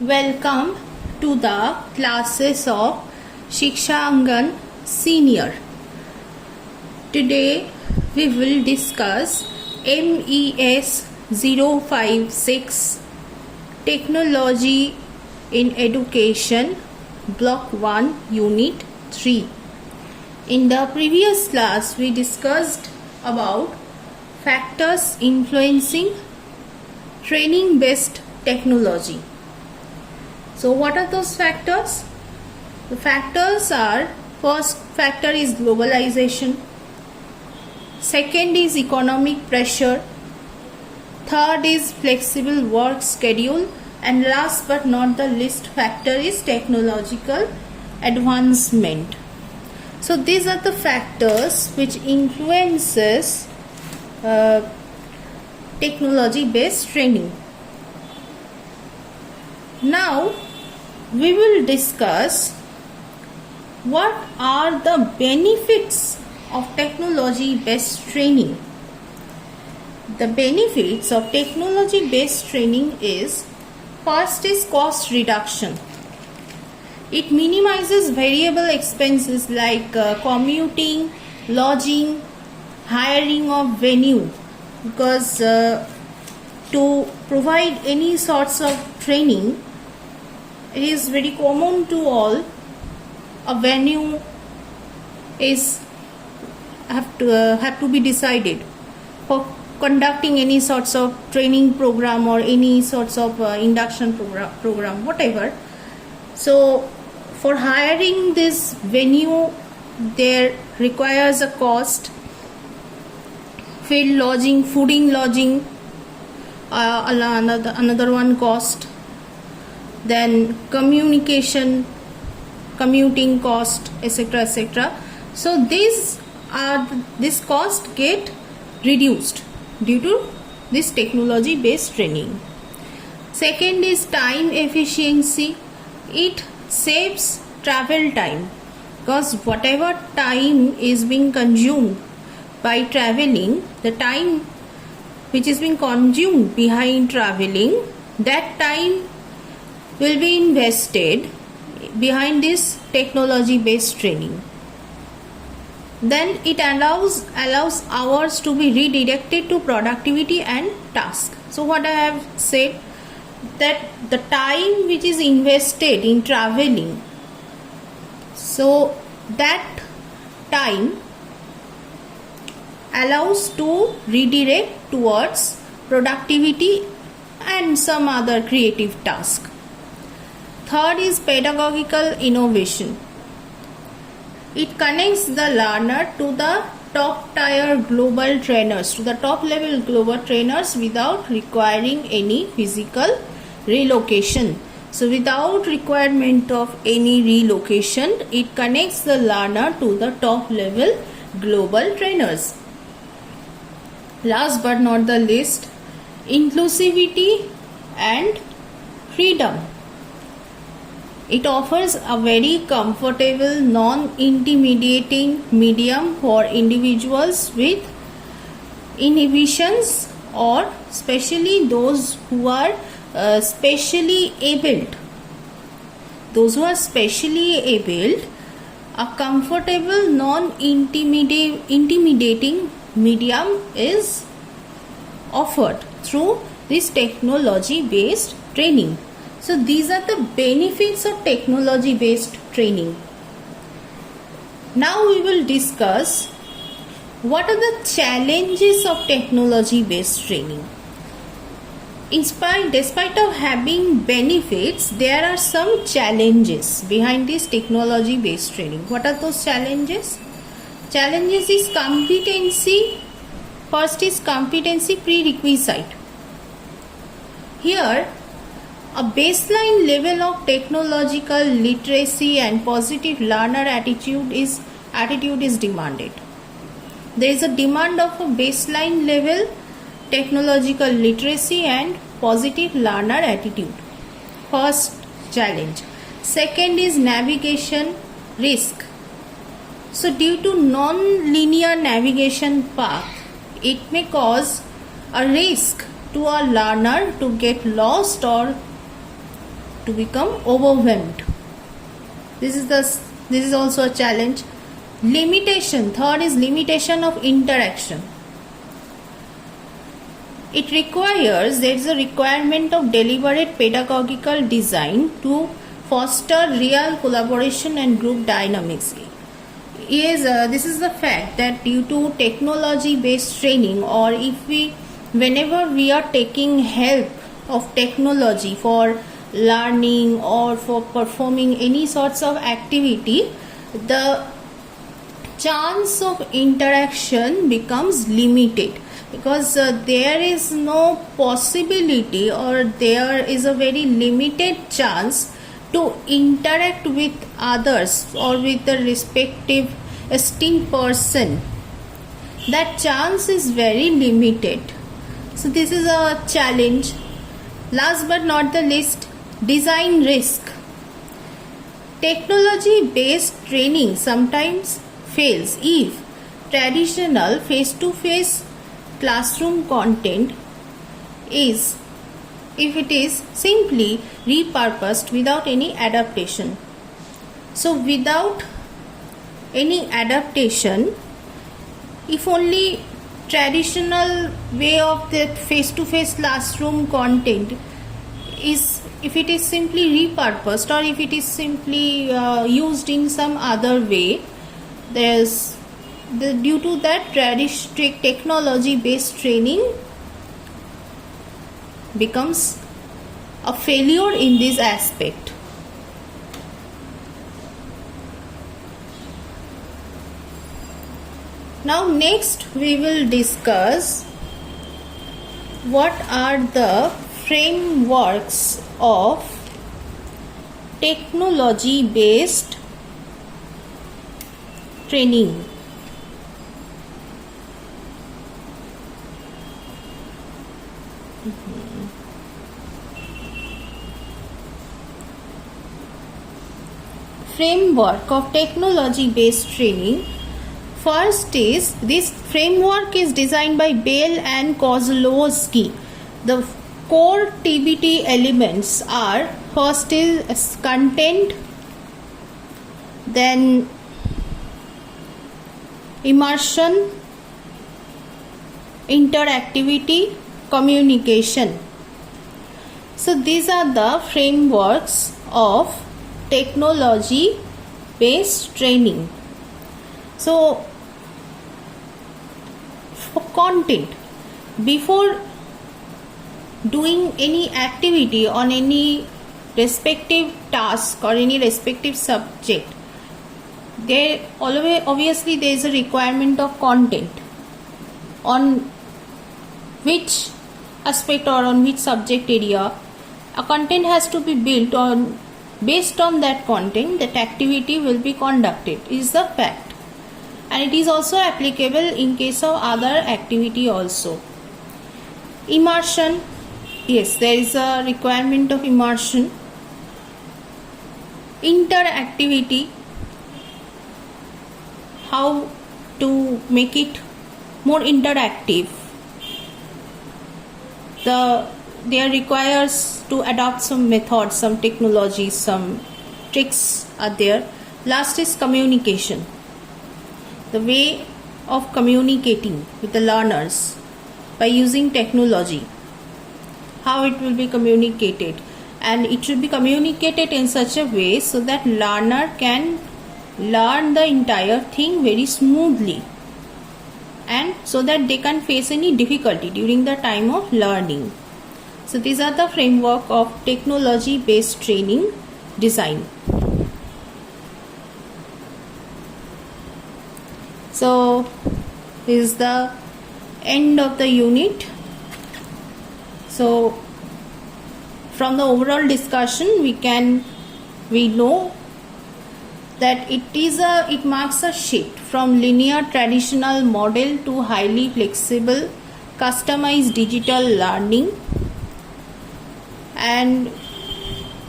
Welcome to the classes of Shiksha Angan Senior. Today we will discuss MES 056 Technology in Education Block 1 Unit 3. In the previous class we discussed about factors influencing training based technology. So what are those factors? The factors are, first factor is globalization, second is economic pressure, third is flexible work schedule, and last but not the least factor is technological advancement. So these are the factors which influences technology based training. Now we will discuss what are the benefits of technology based training. The benefits of technology based training is, first is cost reduction. It minimizes variable expenses like commuting, lodging, hiring of venue, because to provide any sorts of training, it is very common to all. A venue is have to be decided for conducting any sorts of training program or any sorts of induction program, whatever. So for hiring this venue, there requires a cost. Field lodging, fooding lodging, another one cost. Then communication, commuting cost, etc., etc. So this cost get reduced due to this technology based training. Second is time efficiency. It saves travel time, because whatever time is being consumed by traveling, the time which is being consumed behind traveling, that time will be invested behind this technology based training. Then it allows hours to be redirected to productivity and task. So what I have said, that the time which is invested in traveling, so that time allows to redirect towards productivity and some other creative task. Third is pedagogical innovation. It connects the learner to the top tier global trainers, to the top level global trainers without requiring any physical relocation. So without requirement of any relocation, it connects the learner to the top level global trainers. Last but not the least, inclusivity and freedom. It offers a very comfortable, non-intimidating medium for individuals with inhibitions, or especially those who are specially abled. Those who are specially abled, a comfortable, non-intimidating medium is offered through this technology based training. So these are the benefits of technology based training. Now we will discuss what are the challenges of technology based training. Despite of having benefits, there are some challenges behind this technology based training. What are those challenges? Challenges is competency. First is competency prerequisite. Here, a baseline level of technological literacy and positive learner attitude is demanded. There is a demand of a baseline level technological literacy and positive learner attitude. First challenge. Second is navigation risk. So due to non-linear navigation path, it may cause a risk to a learner to get lost or to become overwhelmed. This is also a challenge. Limitation. Third is limitation of interaction. There is a requirement of deliberate pedagogical design to foster real collaboration and group dynamics. This is the fact that due to technology based training, or whenever we are taking help of technology for learning or for performing any sorts of activity, the chance of interaction becomes limited, because there is no possibility, or there is a very limited chance to interact with others or with the respective esteemed person. That chance is very limited. So this is a challenge. Last but not the least, design risk. Technology based training sometimes fails if traditional face-to-face classroom content is simply repurposed without any adaptation. So without any adaptation, if only traditional way of the face-to-face classroom content if it is simply repurposed, or if it is simply used in some other way, due to that, technology based training becomes a failure in this aspect. Now next we will discuss what are the frameworks of technology based training. Framework of technology based training. First is, this framework is designed by Bell and Kozlowski. The core TBT elements are: first is content, then immersion, interactivity, communication. So these are the frameworks of technology based training. So for content, before doing any activity on any respective task or any respective subject, obviously there is a requirement of content, on which aspect or on which subject area a content has to be built on. Based on that content, that activity will be conducted is the fact, and it is also applicable in case of other activity also. Immersion, yes, there is a requirement of immersion. Interactivity, how to make it more interactive. There requires to adopt some methods, some technologies, some tricks are there. Last is communication, the way of communicating with the learners by using technology, how it will be communicated, and it should be communicated in such a way so that learner can learn the entire thing very smoothly, and so that they can't face any difficulty during the time of learning. So these are the framework of technology based training design. So this is the end of the unit. So from the overall discussion, we know that it marks a shift from linear traditional model to highly flexible customized digital learning. And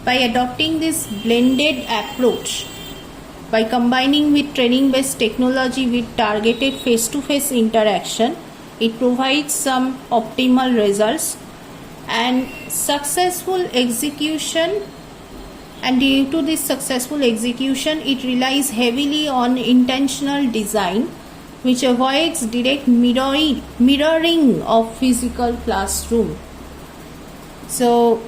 by adopting this blended approach, by combining with training based technology with targeted face to face interaction, it provides some optimal results, and successful execution and due to this successful execution, it relies heavily on intentional design, which avoids direct mirroring of physical classroom. So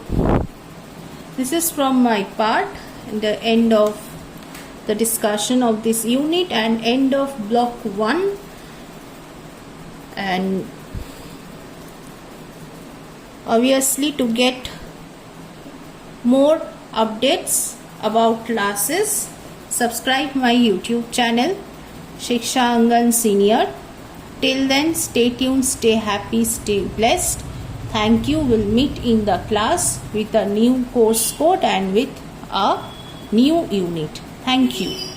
this is from my part, the end of the discussion of this unit and end of block 1. And obviously, to get more updates about classes, subscribe my YouTube channel Shiksha Angan Senior. Till then, stay tuned, stay happy, stay blessed. Thank you. We'll meet in the class with a new course code and with a new unit. Thank you.